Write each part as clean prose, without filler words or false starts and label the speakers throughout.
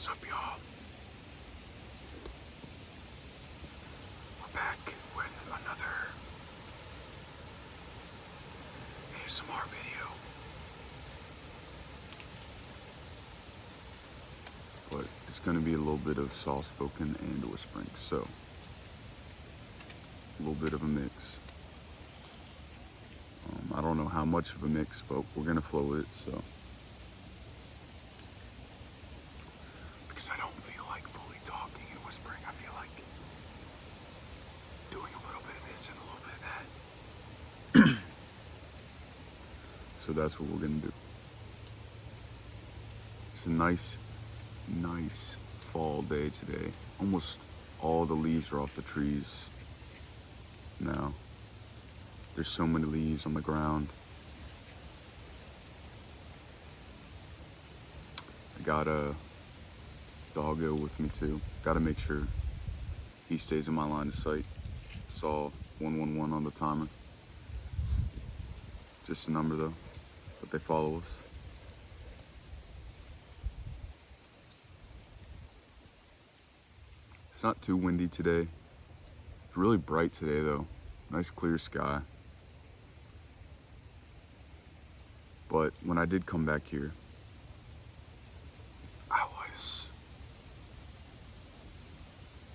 Speaker 1: What's up, y'all? We're back with another ASMR video. But it's going to be a little bit of soft-spoken and whispering, so a little bit of a mix. I don't know how much of a mix, but we're going to flow with it, so. Because I don't feel like fully talking and whispering. I feel like doing a little bit of this and a little bit of that. So that's what we're going to do. It's a nice fall day today. Almost all the leaves are off the trees now. There's so many leaves on the ground. I got a doggo with me too. Gotta make sure he stays in my line of sight. Saw 111 on the timer. Just a number though, but they follow us. It's not too windy today. It's really bright today though. Nice clear sky. But when I did come back here, I was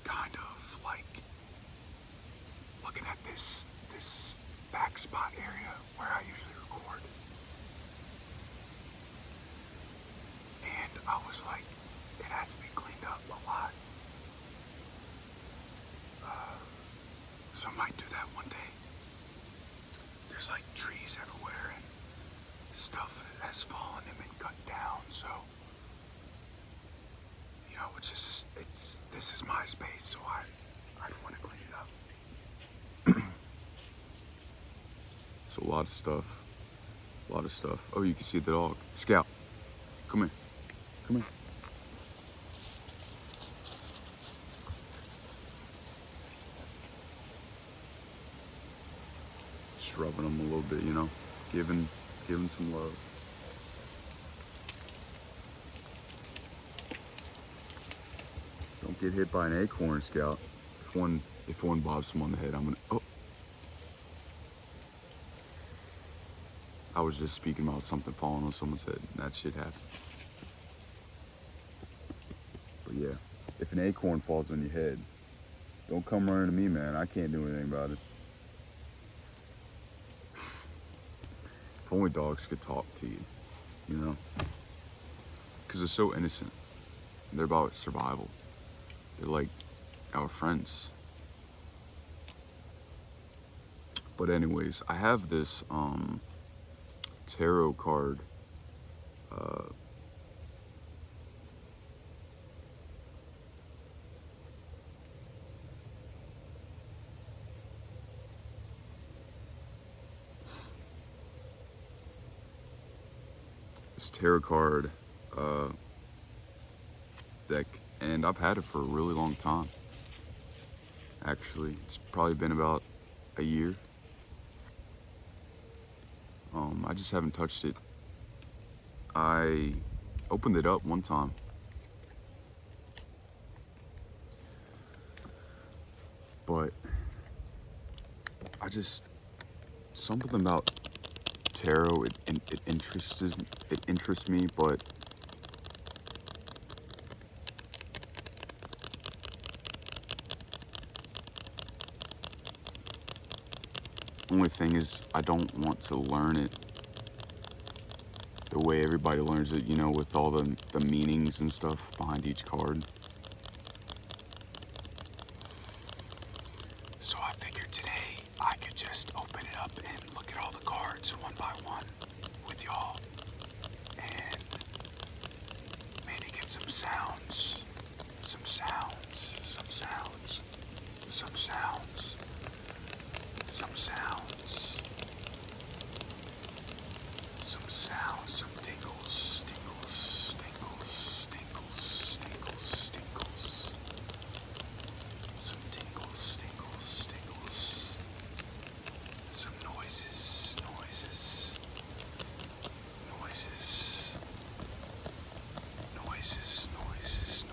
Speaker 1: kind of like looking at this back spot area where I usually record. And I was like, it has to be cleaned up a lot. So I might do that one day. There's like trees everywhere and stuff has fallen and been cut down, so you know, this is my space, so I want to clean it up. So a lot of stuff. Oh, you can see the dog. Scout, come here. Just rubbing him a little bit, you know, giving some love. Don't get hit by an acorn, Scout. If one bobs him on the head, I'm gonna. Oh. I was just speaking about something falling on someone's head. That shit happened. But yeah, if an acorn falls on your head, don't come running to me, man. I can't do anything about it. If only dogs could talk to you, you know? Because they're so innocent. They're about survival. They're like our friends. But anyways, I have this tarot card. This tarot card deck, and I've had it for a really long time. Actually, it's probably been about a year. I just haven't touched it. I opened it up one time. But something about tarot, it interests me, but only thing is I don't want to learn it the way everybody learns it, you know, with all the meanings and stuff behind each card. So I figured today I could just open it up and look at all the cards one by one with y'all and maybe get some sounds, some tingles, some noises, noises,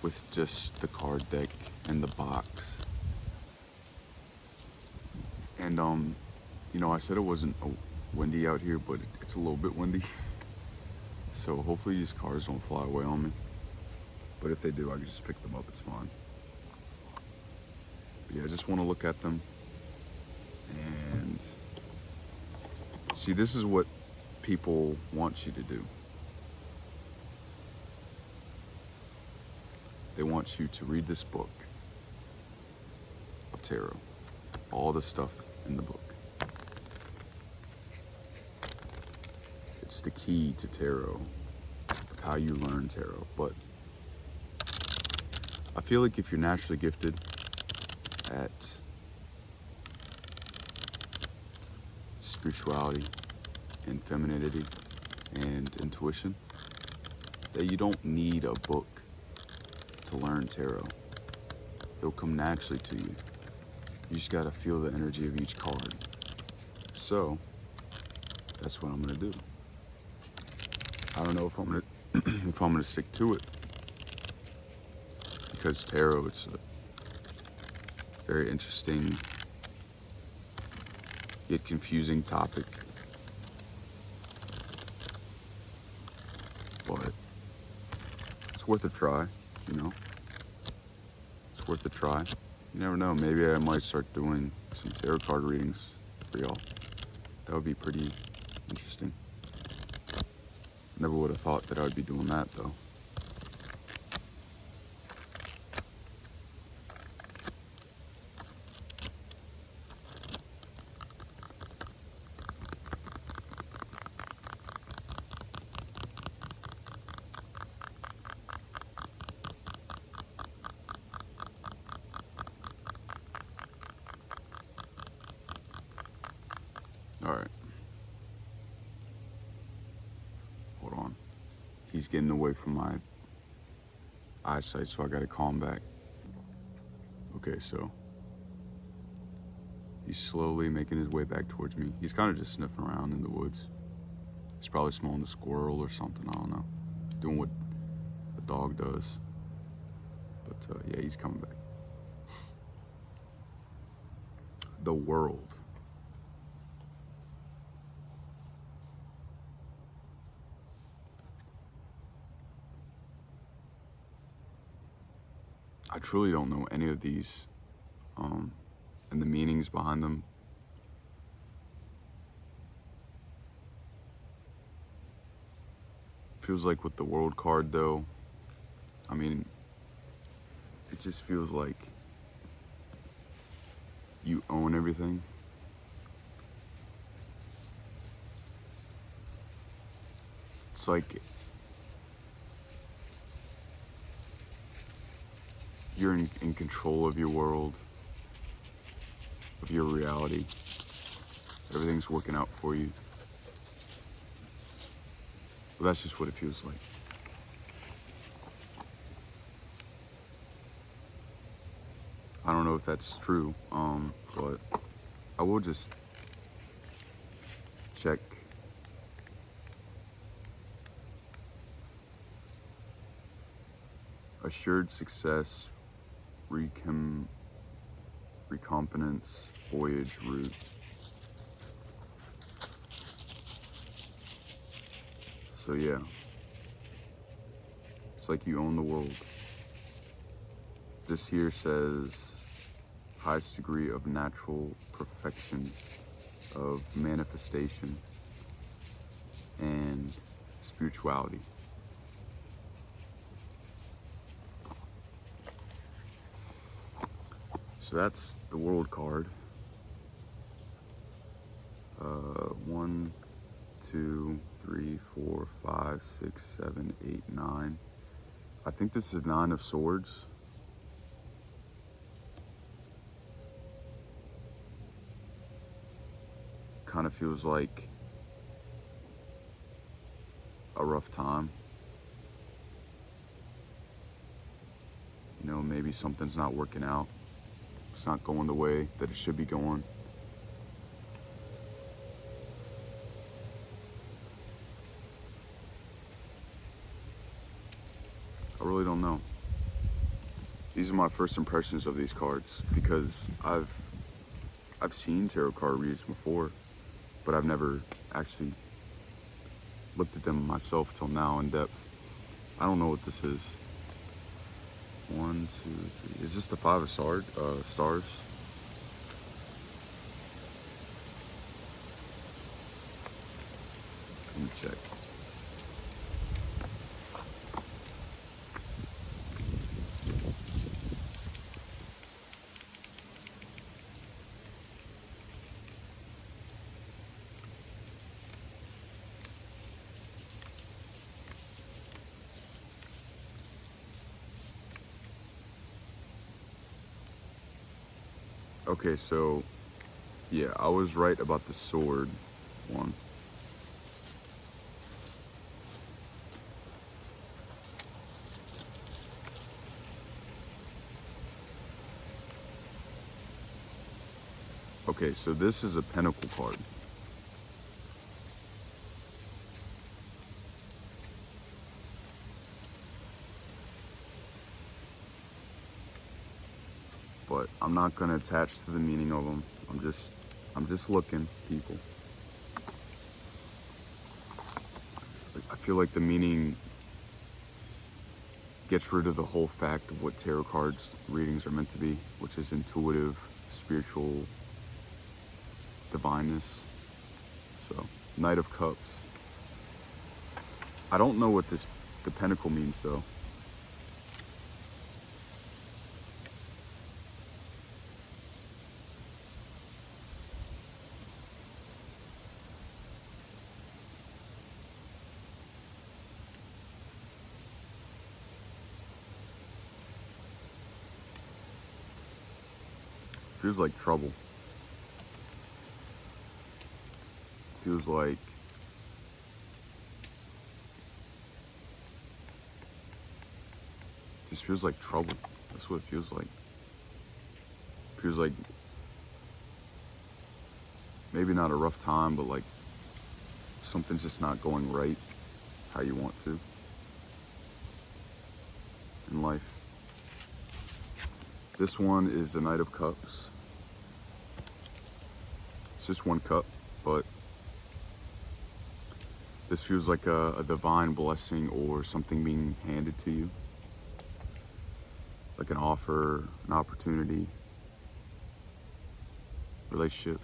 Speaker 2: with just the card deck and the box. And you know, I said it wasn't windy out here, but it's a little bit windy. So hopefully these cards don't fly away on me. But if they do, I can just pick them up, it's fine. But yeah, I just want to look at them and see, this is what people want you to do. They want you to read this book of tarot, all the stuff in the book. It's the key to tarot, how you learn tarot. But I feel like if you're naturally gifted at spirituality and femininity and intuition, that you don't need a book to learn tarot. It'll come naturally to you. You just gotta feel the energy of each card. So that's what I'm gonna do. I don't know if I'm gonna if I'm gonna stick to it, because tarot, it's a very interesting yet confusing topic. But it's worth a try, you know? It's worth a try. You never know, maybe I might start doing some tarot card readings for y'all. That would be pretty interesting. Never would have thought that I would be doing that, though. All right. Hold on. He's getting away from my eyesight, so I gotta call him back. Okay, so he's slowly making his way back towards me. He's kind of just sniffing around in the woods. He's probably smelling a squirrel or something, I don't know. Doing what a dog does. But yeah, he's coming back. The world. I truly don't know any of these and the meanings behind them. Feels like with the world card, though, I mean, it just feels like you own everything. It's like you're in control of your world, of your reality. Everything's working out for you. But that's just what it feels like. I don't know if that's true, but I will just check assured success, recompetence, voyage route. So yeah, it's like you own the world. This here says highest degree of natural perfection of manifestation and spirituality. So that's the world card. 1, 2, 3, 4, 5, 6, 7, 8, 9. I think this is 9 of Swords. Kind of feels like a rough time. You know, maybe something's not working out. It's not going the way that it should be going. I really don't know. These are my first impressions of these cards because I've seen tarot card readings before, but I've never actually looked at them myself till now in depth. I don't know what this is. 1, 2, 3. Is this the 5 of stars? Let me check. Okay, so yeah, I was right about the sword one. Okay, so this is a pentacle card. But I'm not gonna attach to the meaning of them. I'm just looking, people. I feel like the meaning gets rid of the whole fact of what tarot cards readings are meant to be, which is intuitive, spiritual, divineness. So, Knight of Cups. I don't know what the pentacle means though. Feels like trouble. Feels like just feels like trouble. That's what it feels like. Feels like maybe not a rough time, but like something's just not going right how you want to in life. This one is the Knight of Cups. It's just one cup, but this feels like a divine blessing or something being handed to you. Like an offer, an opportunity, relationship.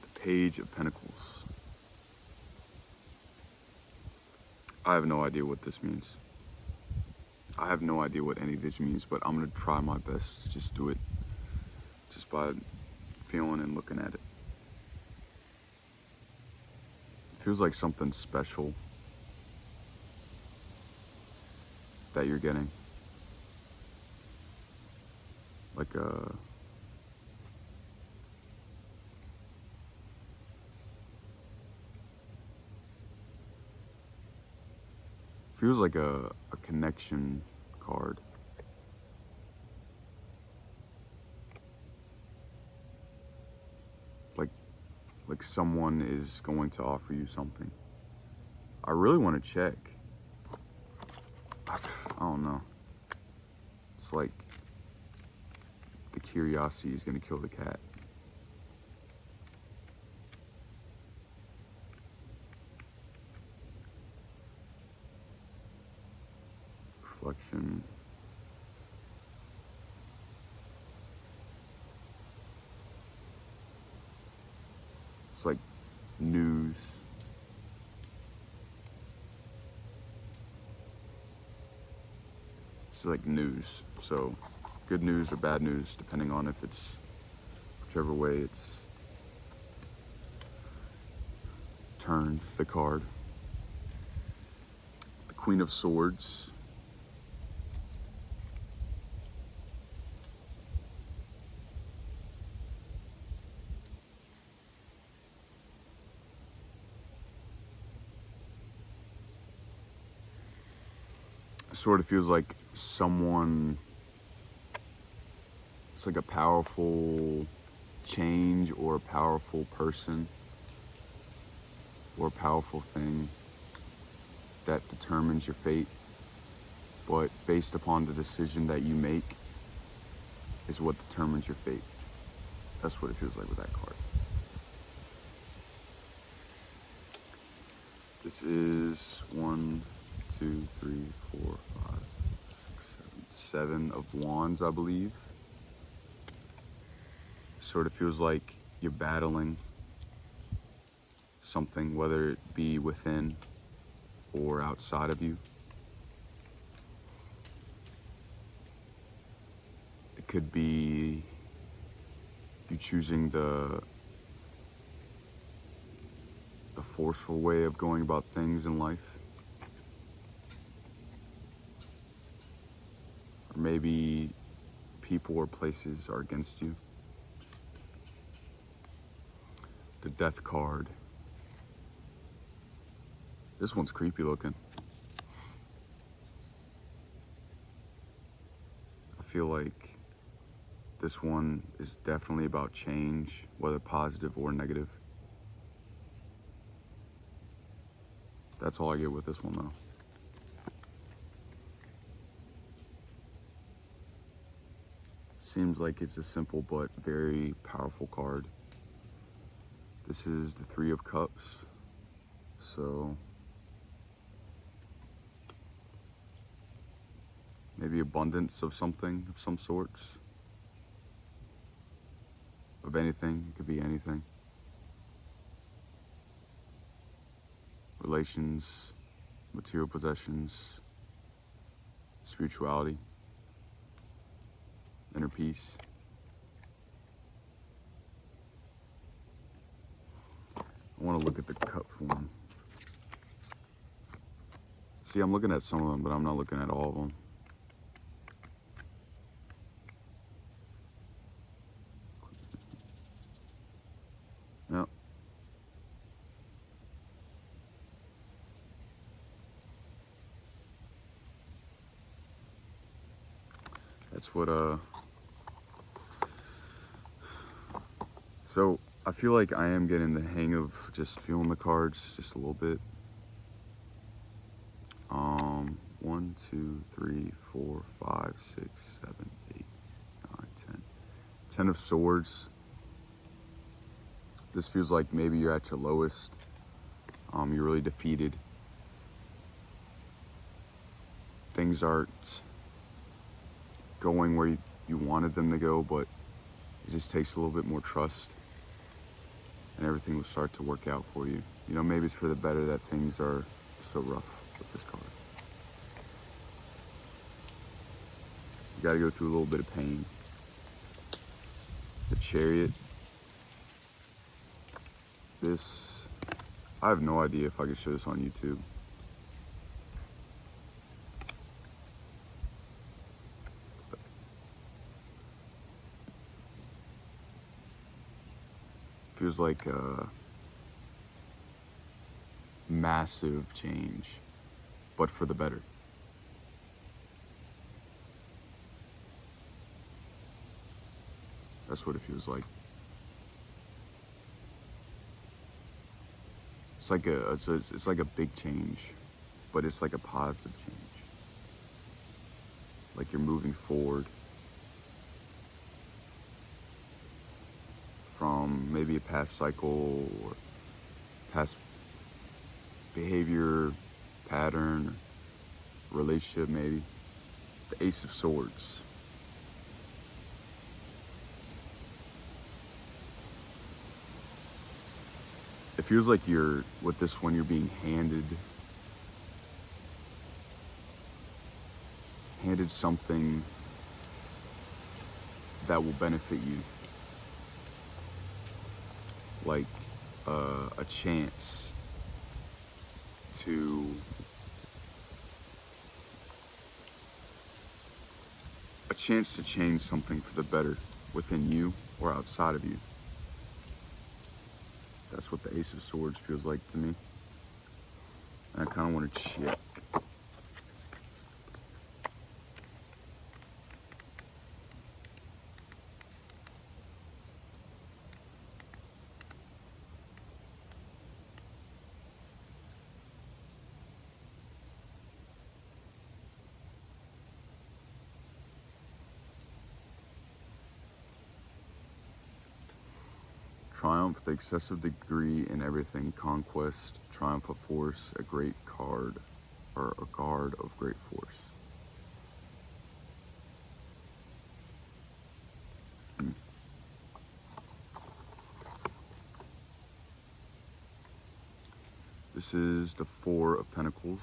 Speaker 2: The Page of Pentacles. I have no idea what this means. I have no idea what any of this means, but I'm gonna try my best to just do it just by feeling and looking at it. It feels like something special that you're getting. Like a feels like a connection card. Like someone is going to offer you something. I really want to check. I don't know. It's like the curiosity is going to kill the cat. Reflection. It's like news. It's like news. So good news or bad news, depending on if it's whichever way it's turned, the card. The Queen of Swords. Sort of feels like someone, it's like a powerful change or a powerful person or a powerful thing that determines your fate, but based upon the decision that you make is what determines your fate. That's what it feels like with that card. This is 1, 2, 3, 4, 5, 6, 7 of wands, I believe. Sort of feels like you're battling something, whether it be within or outside of you. It could be you choosing the forceful way of going about things in life. Or maybe people or places are against you. The death card. This one's creepy looking. I feel like this one is definitely about change, whether positive or negative. That's all I get with this one though. Seems like it's a simple but very powerful card. This is the 3 of Cups. So maybe abundance of something of some sorts. Of anything, it could be anything. Relations, material possessions, spirituality, inner peace. I want to look at the cup one. See, I'm looking at some of them, but I'm not looking at all of them. Yep. That's what, so I feel like I am getting the hang of just feeling the cards just a little bit. 1, 2, 3, 4, 5, 6, 7, 8, 9, 10. 10 of Swords. This feels like maybe you're at your lowest. You're really defeated. Things aren't going where you wanted them to go, but it just takes a little bit more trust and everything will start to work out for you. You know, maybe it's for the better that things are so rough with this card. You gotta go through a little bit of pain. The Chariot. This, I have no idea if I could show this on YouTube. Feels like a massive change, but for the better. That's what it feels like. It's like a big change, but it's like a positive change. Like you're moving forward from maybe a past cycle or past behavior, pattern, relationship maybe. The Ace of Swords. It feels like with this one, you're being handed something that will benefit you. Like a chance to change something for the better within you or outside of you. That's what the Ace of Swords feels like to me. And I kind of want to check. Triumph, the excessive degree in everything, conquest, triumph of force, a great card, or a guard of great force. This is the Four of Pentacles.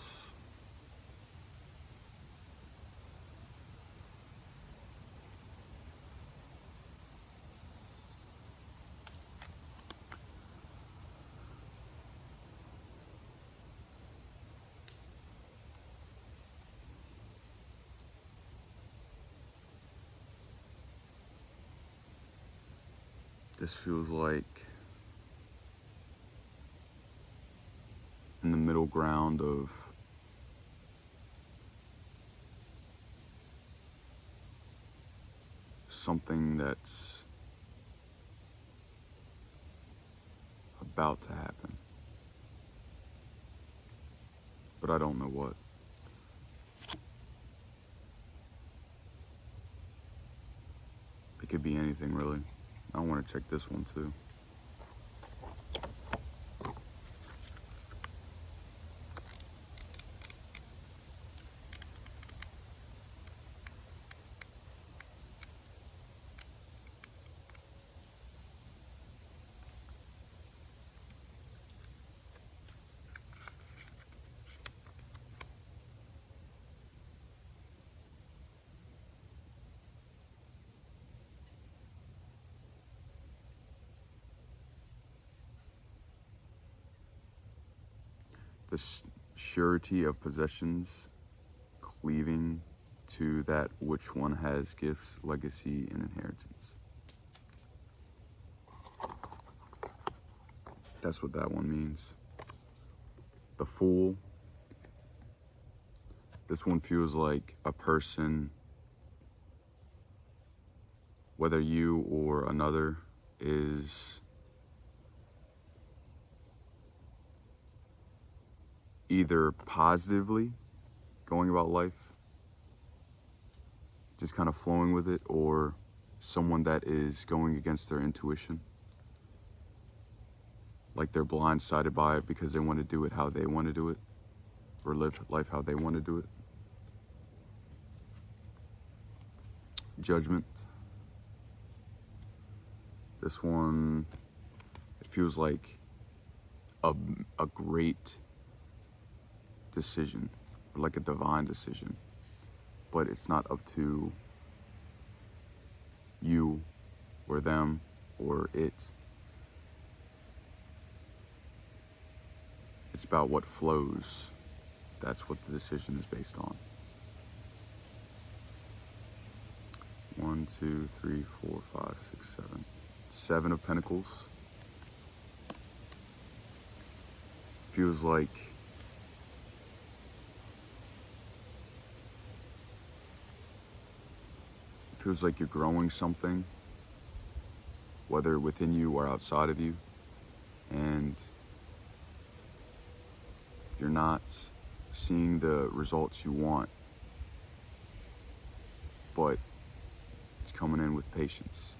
Speaker 2: This feels like in the middle ground of something that's about to happen, but I don't know what. It could be anything, really. I want to check this one too. The surety of possessions, cleaving to that which one has, gifts, legacy, and inheritance. That's what that one means. The Fool. This one feels like a person, whether you or another, is either positively going about life, just kind of flowing with it, or someone that is going against their intuition. Like they're blindsided by it because they want to do it how they want to do it, or live life how they want to do it. Judgment. This one, it feels like a great decision, like a divine decision, but it's not up to you or them or it. It's about what flows. That's what the decision is based on. 1, 2, 3, 4, 5, 6, 7. 7 of Pentacles. Feels like you're growing something, whether within you or outside of you, and you're not seeing the results you want, but it's coming in with patience.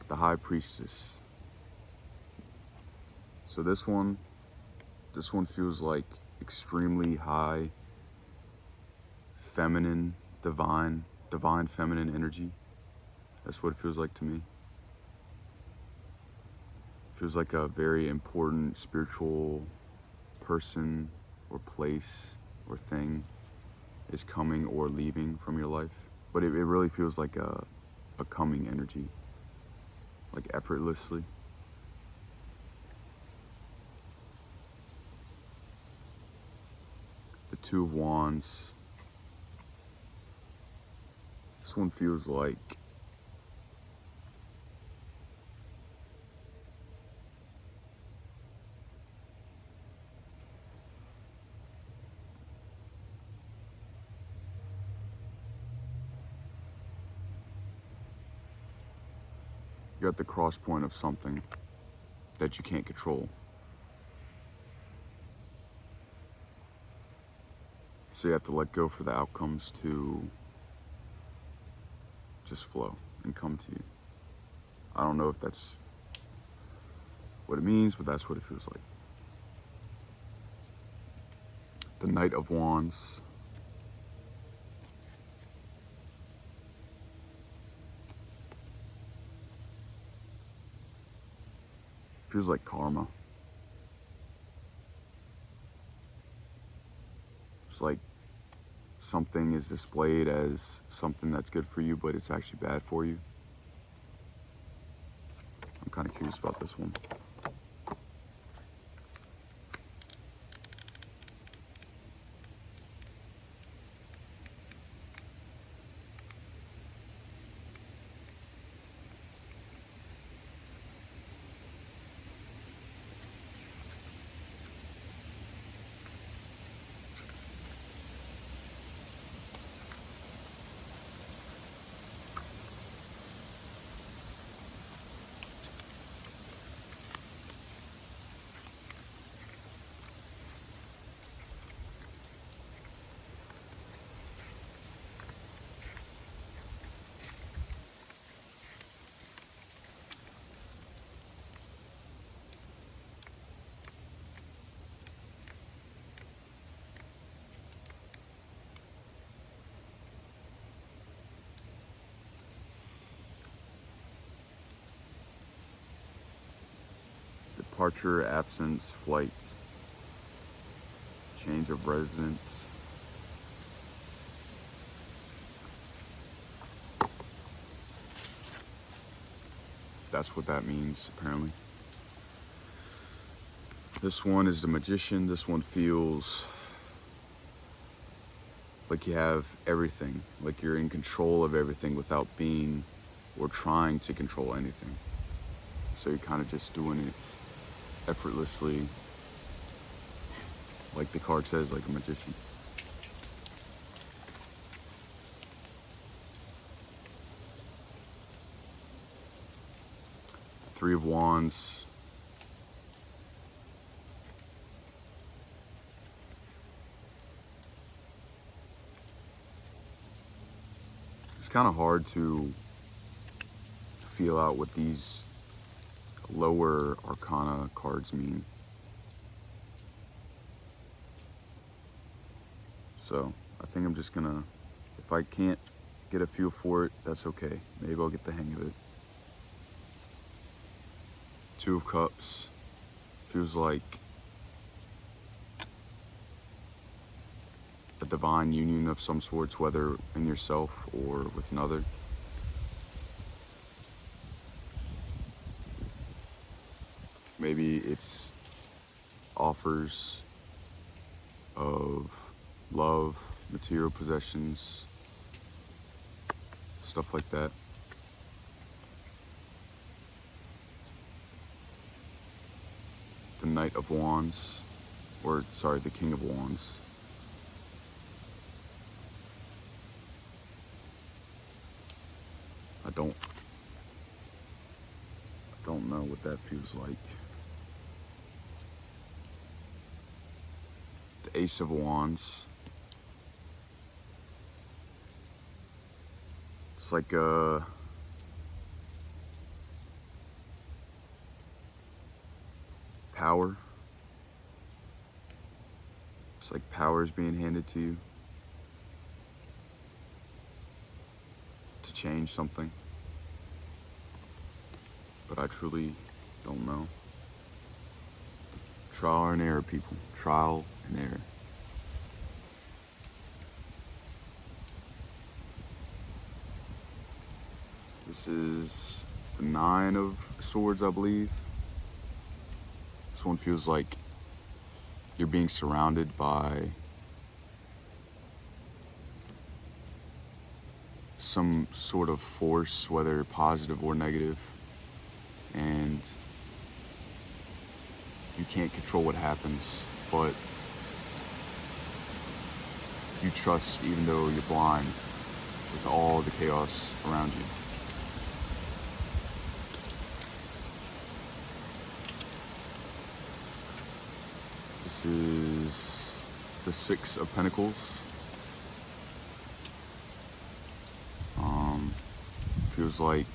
Speaker 2: The High Priestess. So this one feels like extremely high, feminine, divine feminine energy. That's what it feels like to me. It feels like a very important spiritual person or place or thing is coming or leaving from your life. But it really feels like a coming energy, like effortlessly. The Two of Wands. This one feels like you're at the cross point of something that you can't control. So you have to let go for the outcomes to just flow and come to you. I don't know if that's what it means, but that's what it feels like. The Knight of Wands. Feels like karma. It's like something is displayed as something that's good for you, but it's actually bad for you. I'm kind of curious about this one. Departure, absence, flight, change of residence. That's what that means, apparently. This one is the Magician. This one feels like you have everything, like you're in control of everything without being or trying to control anything. So you're kind of just doing it effortlessly, like the card says, like a magician. Three of Wands. It's kind of hard to feel out what these lower arcana cards mean. So I think I'm just gonna, if I can't get a feel for it, that's okay. Maybe I'll get the hang of it. Two of Cups feels like a divine union of some sorts, whether in yourself or with another. Maybe it's offers of love, material possessions, stuff like that. The Knight of Wands, or sorry, the King of Wands. I don't know what that feels like. The Ace of Wands. It's like power. It's like power is being handed to you to change something. But I truly don't know. Trial and error, people. Trial and error. This is the Nine of Swords, I believe. This one feels like you're being surrounded by some sort of force, whether positive or negative, and you can't control what happens, but you trust even though you're blind with all the chaos around you. This is the Six of Pentacles. feels like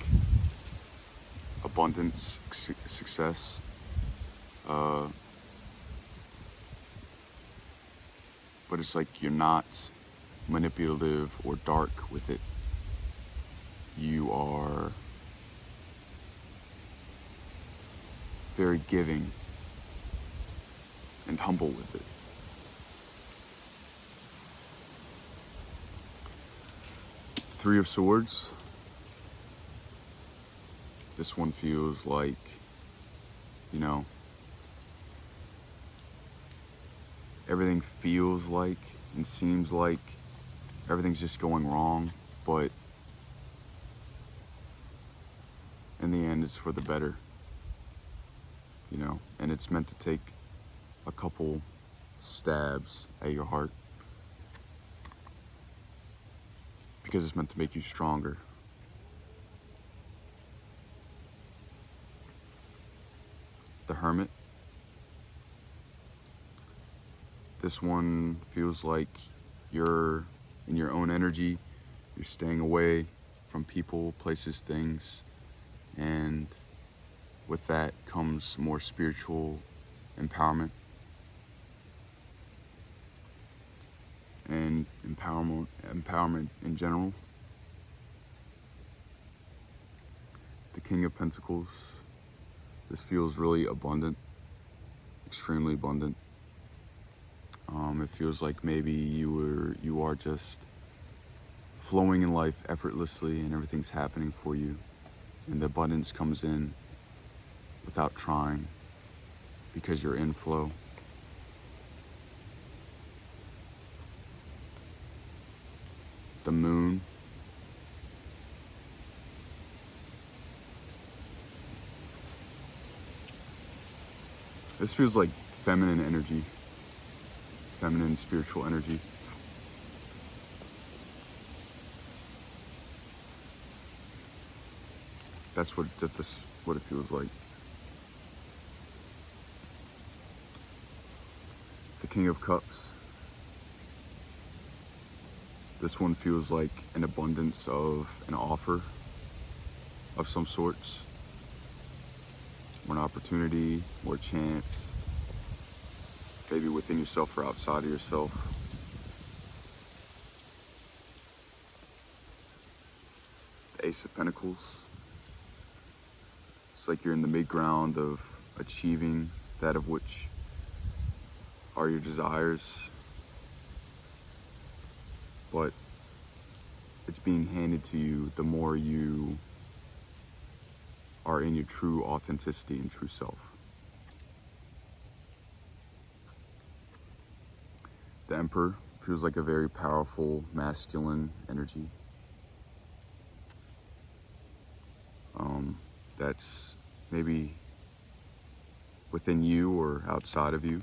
Speaker 2: abundance, success. But it's like you're not manipulative or dark with it. You are very giving and humble with it. Three of Swords. This one feels like, you know, everything feels like and seems like everything's just going wrong, but in the end it's for the better, you know, and it's meant to take a couple stabs at your heart because it's meant to make you stronger. The Hermit. This one feels like you're in your own energy, you're staying away from people, places, things, and with that comes more spiritual empowerment and empowerment in general. The King of Pentacles. This feels really abundant, extremely abundant. It feels like maybe you are just flowing in life effortlessly and everything's happening for you, and the abundance comes in without trying because you're in flow. The Moon. This feels like feminine energy, feminine spiritual energy. That's what it feels like. The King of Cups. This one feels like an abundance of an offer of some sorts, or an opportunity, or a chance, maybe within yourself or outside of yourself. The Ace of Pentacles. It's like you're in the mid-ground of achieving that of which are your desires, but it's being handed to you the more you are in your true authenticity and true self. The Emperor feels like a very powerful masculine energy. That's maybe within you or outside of you.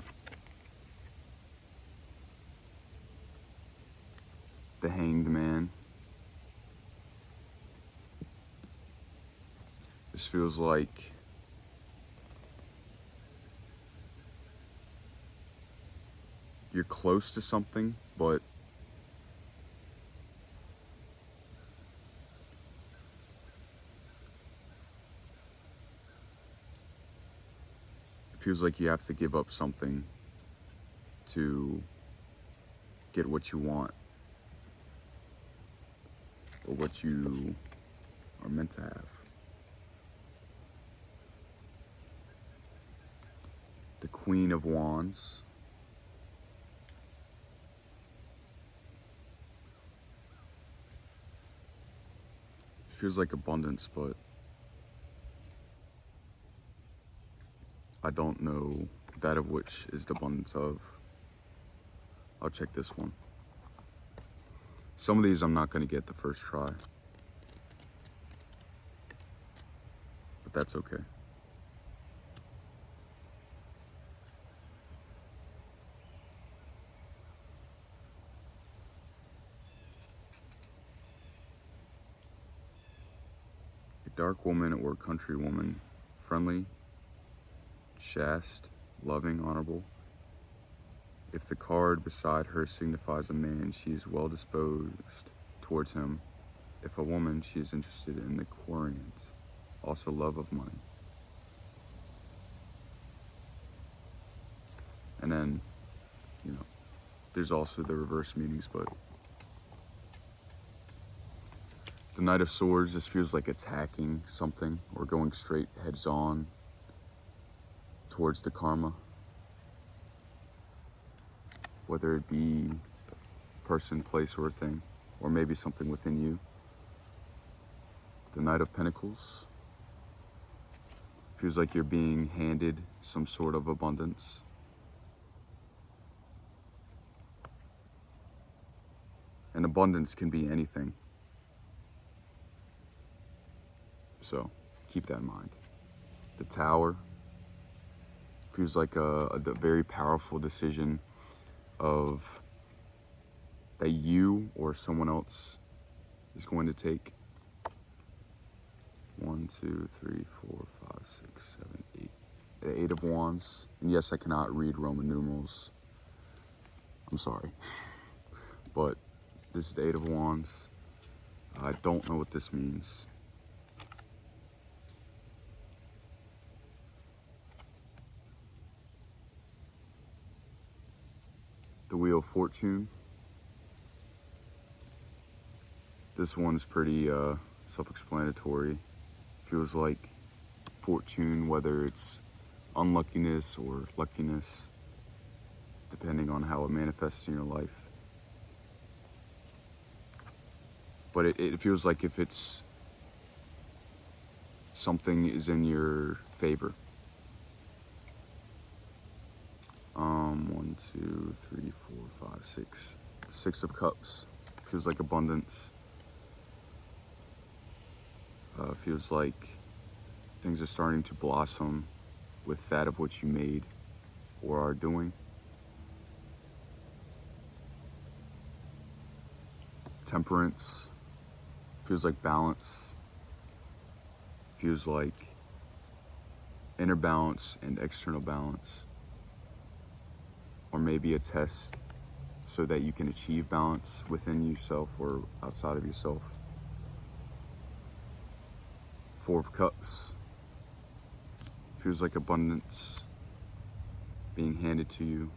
Speaker 2: The Hanged Man. This feels like you're close to something, but it feels like you have to give up something to get what you want or what you are meant to have. The Queen of Wands. It feels like abundance, but I don't know that of which is the abundance of. I'll check this one. Some of these I'm not going to get the first try, but that's okay. A dark woman or country woman, friendly, chaste, loving, honorable. If the card beside her signifies a man, she is well disposed towards him If a woman, she is interested in the querent, also love of money. And then, there's also the reverse meanings, but the Knight of Swords, this feels like attacking something or going straight heads on towards the karma. Whether it be person, place, or a thing, or maybe something within you. The Knight of Pentacles feels like you're being handed some sort of abundance. And abundance can be anything. So keep that in mind. The Tower feels like a very powerful decision of that you or someone else is going to take. 1, 2, 3, 4, 5, 6, 7, 8. The Eight of Wands. And yes, I cannot read Roman numerals. I'm sorry. But this is the Eight of Wands. I don't know what this means. The Wheel of Fortune. This one's pretty self-explanatory. Feels like fortune, whether it's unluckiness or luckiness, depending on how it manifests in your life. But it feels like if it's something is in your favor. 1, 2, 3, 4, 5, 6. 6 of Cups. Feels like abundance. Feels like things are starting to blossom with that of what you made or are doing. Temperance. Feels like balance. Feels like inner balance and external balance. Or maybe a test so that you can achieve balance within yourself or outside of yourself. 4 of Cups. Feels like abundance being handed to you.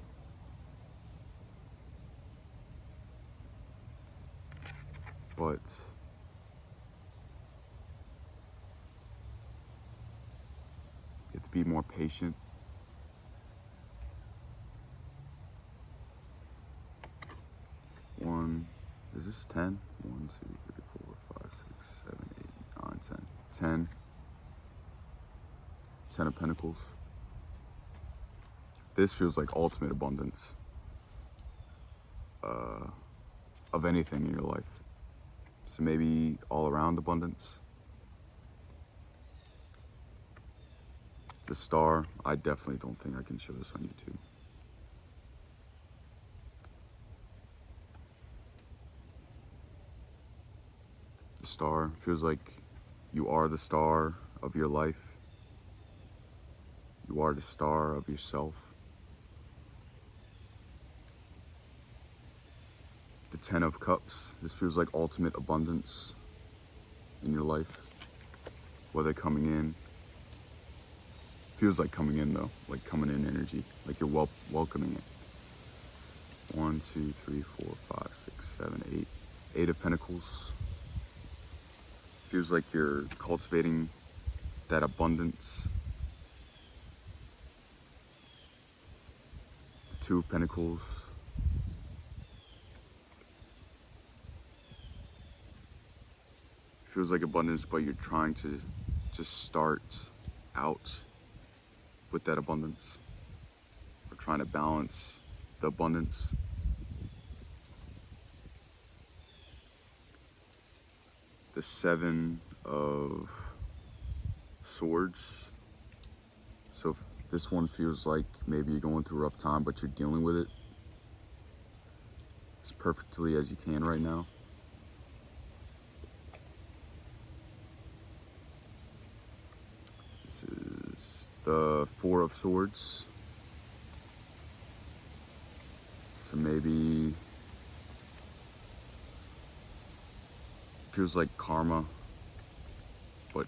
Speaker 2: But you have to be more patient. Is this 10? 1, 2, 3, 4, 5, 6, 7, 8, 9, 10. 10. 10 of Pentacles. This feels like ultimate abundance of anything in your life. So maybe all around abundance. The Star, I definitely don't think I can show this on YouTube. The Star feels like you are the star of your life. You are the star of yourself. The 10 of Cups, this feels like ultimate abundance in your life. Whether coming in, feels like coming in though, like coming in energy, like you're welcoming it. 1, 2, 3, 4, 5, 6, 7, 8. 8 of Pentacles. Feels like you're cultivating that abundance. The 2 of Pentacles. Feels like abundance, but you're trying to just start out with that abundance. Or trying to balance the abundance. The 7 of Swords. So this one feels like maybe you're going through a rough time, but you're dealing with it as perfectly as you can right now. This is the 4 of Swords. So maybe feels like karma, but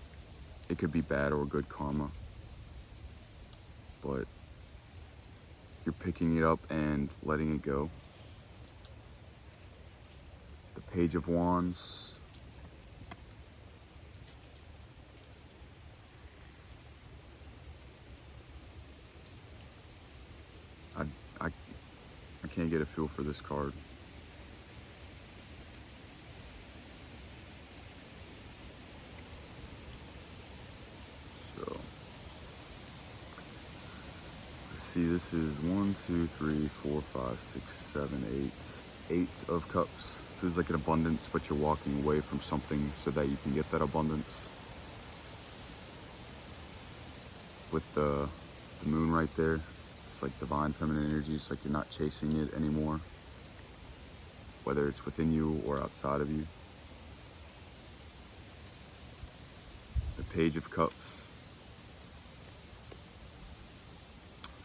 Speaker 2: it could be bad or good karma. But you're picking it up and letting it go. The Page of Wands. I can't get a feel for this card. So, let's see, this is 1, 2, 3, 4, 5, 6, 7, 8. 8 of Cups. Feels like an abundance, but you're walking away from something so that you can get that abundance. With the moon right there, it's like divine feminine energy. It's like you're not chasing it anymore, whether it's within you or outside of you. The Page of Cups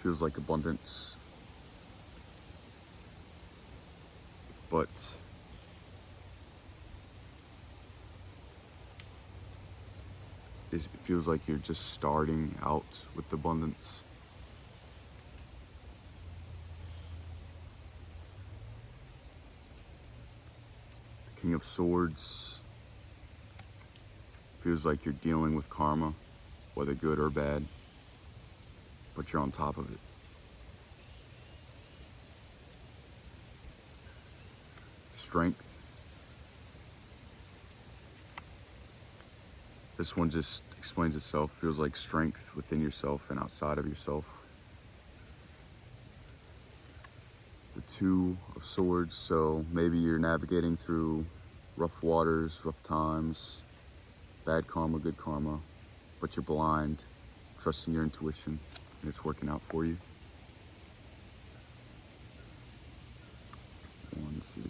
Speaker 2: feels like abundance, but it feels like you're just starting out with abundance. The King of Swords feels like you're dealing with karma, whether good or bad, but you're on top of it. Strength. This one just explains itself. Feels like strength within yourself and outside of yourself. The Two of Swords. So maybe you're navigating through rough waters, rough times, bad karma, good karma, but you're blind, trusting your intuition, and it's working out for you. 1, 2.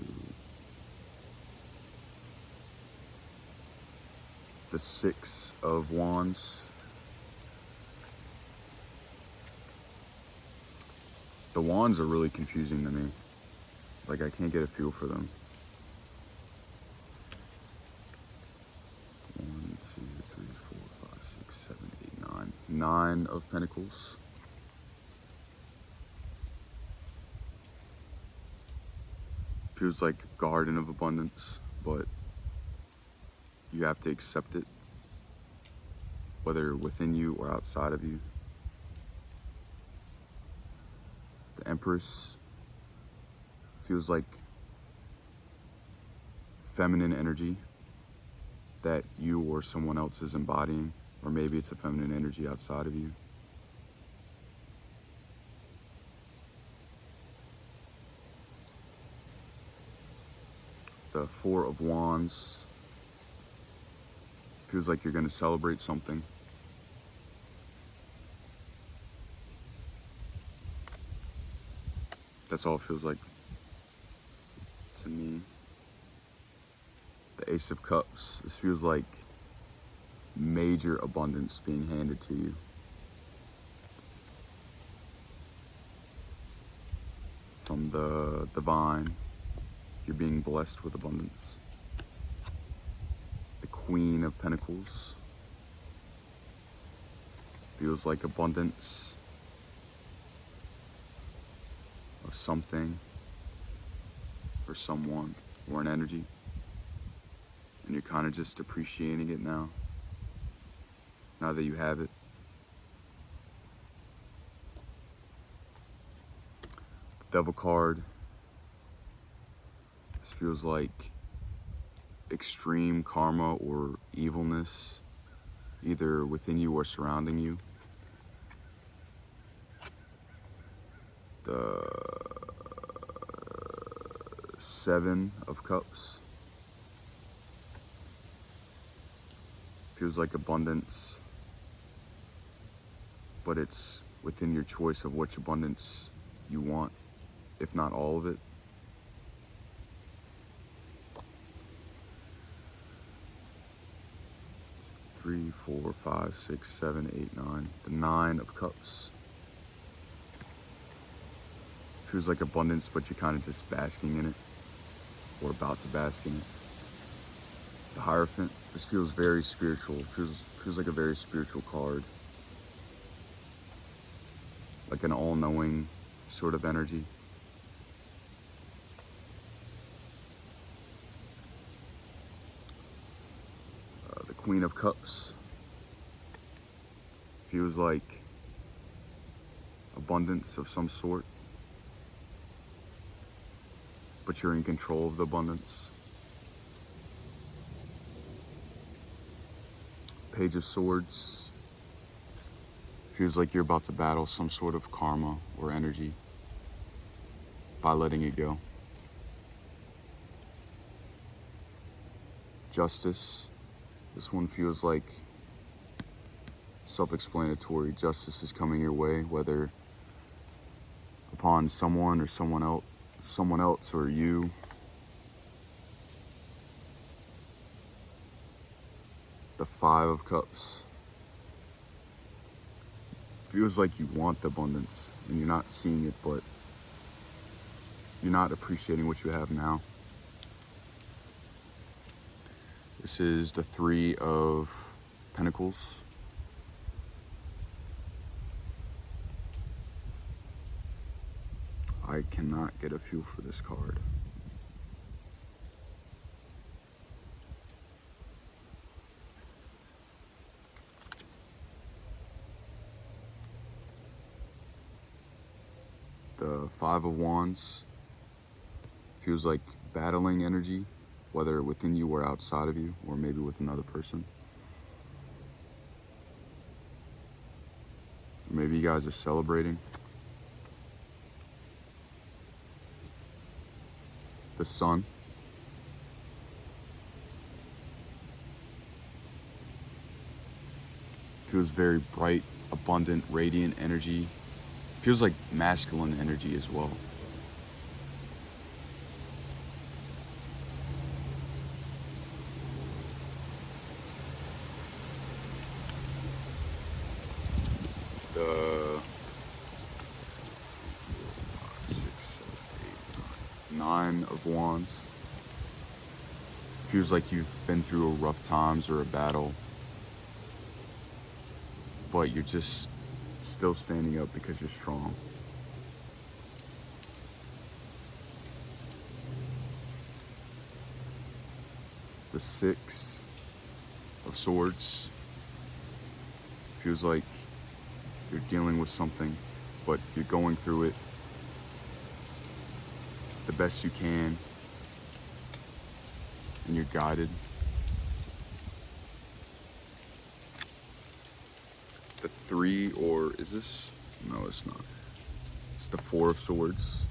Speaker 2: The Six of Wands. The wands are really confusing to me. Like, I can't get a feel for them. 1, 2, 3, 4, 5, 6, 7, 8, 9. 9 of Pentacles. Feels like a garden of abundance, but you have to accept it, whether within you or outside of you. The Empress feels like feminine energy that you or someone else is embodying, or maybe it's a feminine energy outside of you. The Four of Wands feels like you're going to celebrate something. That's all it feels like to me. The Ace of Cups. This feels like major abundance being handed to you. From the divine, you're being blessed with abundance. The Queen of Pentacles. Feels like abundance of something or someone or an energy. And you're kind of just appreciating it now that you have it. The Devil card. This feels like extreme karma or evilness, either within you or surrounding you. The Seven of Cups. Feels like abundance, but it's within your choice of which abundance you want, if not all of it. Three, 4, 5, 6, 7, 8, 9. The Nine of Cups. Feels like abundance, but you're kind of just basking in it, or about to bask in it. The Hierophant. This feels very spiritual. Feels like a very spiritual card. Like an all-knowing sort of energy. The Queen of Cups. Feels like abundance of some sort. But you're in control of the abundance. Page of Swords. Feels like you're about to battle some sort of karma or energy by letting it go. Justice. This one feels like self-explanatory. Justice is coming your way, whether upon someone or someone else or you. The Five of Cups. Feels like you want the abundance and you're not seeing it, but you're not appreciating what you have now. This is the Three of Pentacles. I cannot get a feel for this card. The Five of Wands. Feels like battling energy, whether within you or outside of you, or maybe with another person. Or maybe you guys are celebrating. The Sun. Feels very bright, abundant, radiant energy. Feels like masculine energy as well. The 9 of Wands. Feels like you've been through a rough times or a battle, but you're just still standing up because you're strong. The 6 of Swords. Feels like you're dealing with something, but you're going through it the best you can, and you're guided. The 3, or is this? No, it's not. It's the 4 of Swords.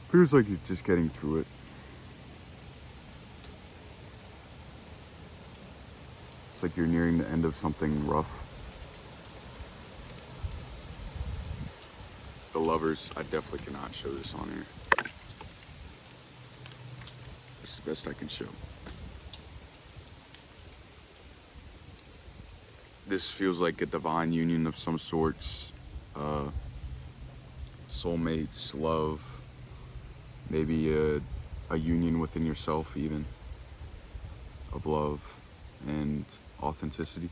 Speaker 2: Feels like you're just getting through it. It's like you're nearing the end of something rough. The Lovers. I definitely cannot show this on here. It's the best I can show. This feels like a divine union of some sorts. Soulmates, love, maybe a union within yourself even, of love and authenticity.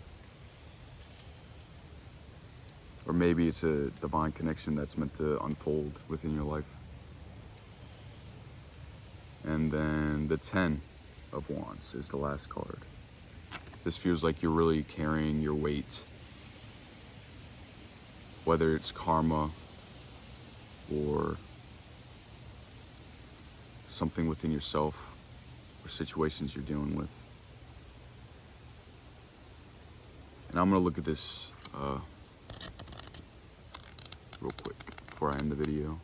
Speaker 2: Or maybe it's a divine connection that's meant to unfold within your life. And then the 10 of Wands is the last card. This feels like you're really carrying your weight, whether it's karma or something within yourself or situations you're dealing with. And I'm gonna look at this real quick before I end the video.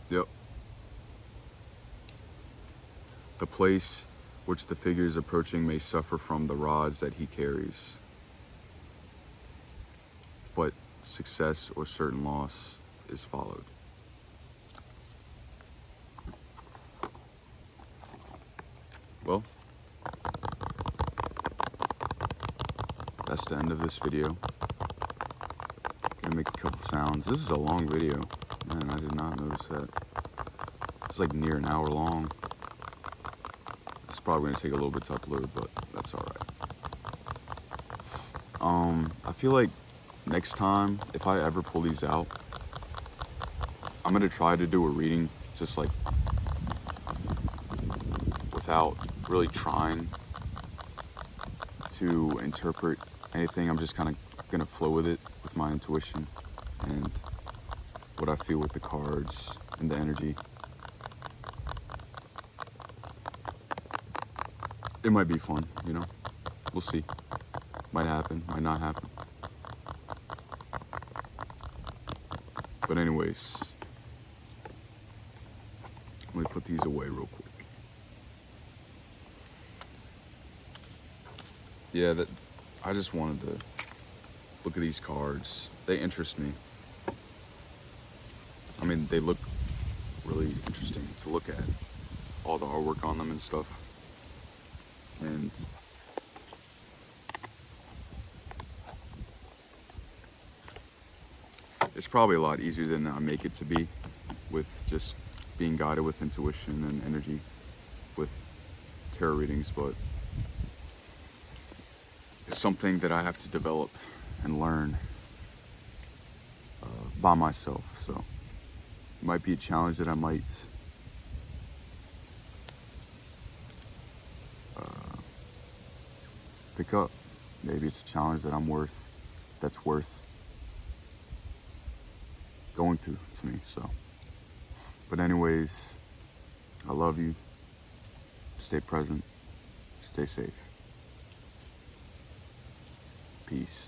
Speaker 2: Yep. The place which the figures approaching may suffer from the rods that he carries. But success or certain loss is followed. Well, that's the end of this video. Gonna make a couple sounds. This is a long video. Man, I did not notice that. It's like near an hour long. It's probably gonna take a little bit to upload, but that's alright. I feel like next time, if I ever pull these out, I'm gonna try to do a reading just like without really trying to interpret anything. I'm just kind of gonna flow with it, with my intuition and what I feel with the cards and the energy. It might be fun, you know? We'll see. Might happen, might not happen. But anyways, let me put these away real quick. Yeah, I just wanted to look at these cards. They interest me. I mean, they look really interesting to look at. All the artwork on them and stuff. And it's probably a lot easier than I make it to be, with just being guided with intuition and energy with tarot readings, but it's something that I have to develop and learn by myself. So it might be a challenge that I might pick up. Maybe it's a challenge that that's worth going through to me. So, but anyways, I love you. Stay present. Stay safe. Peace.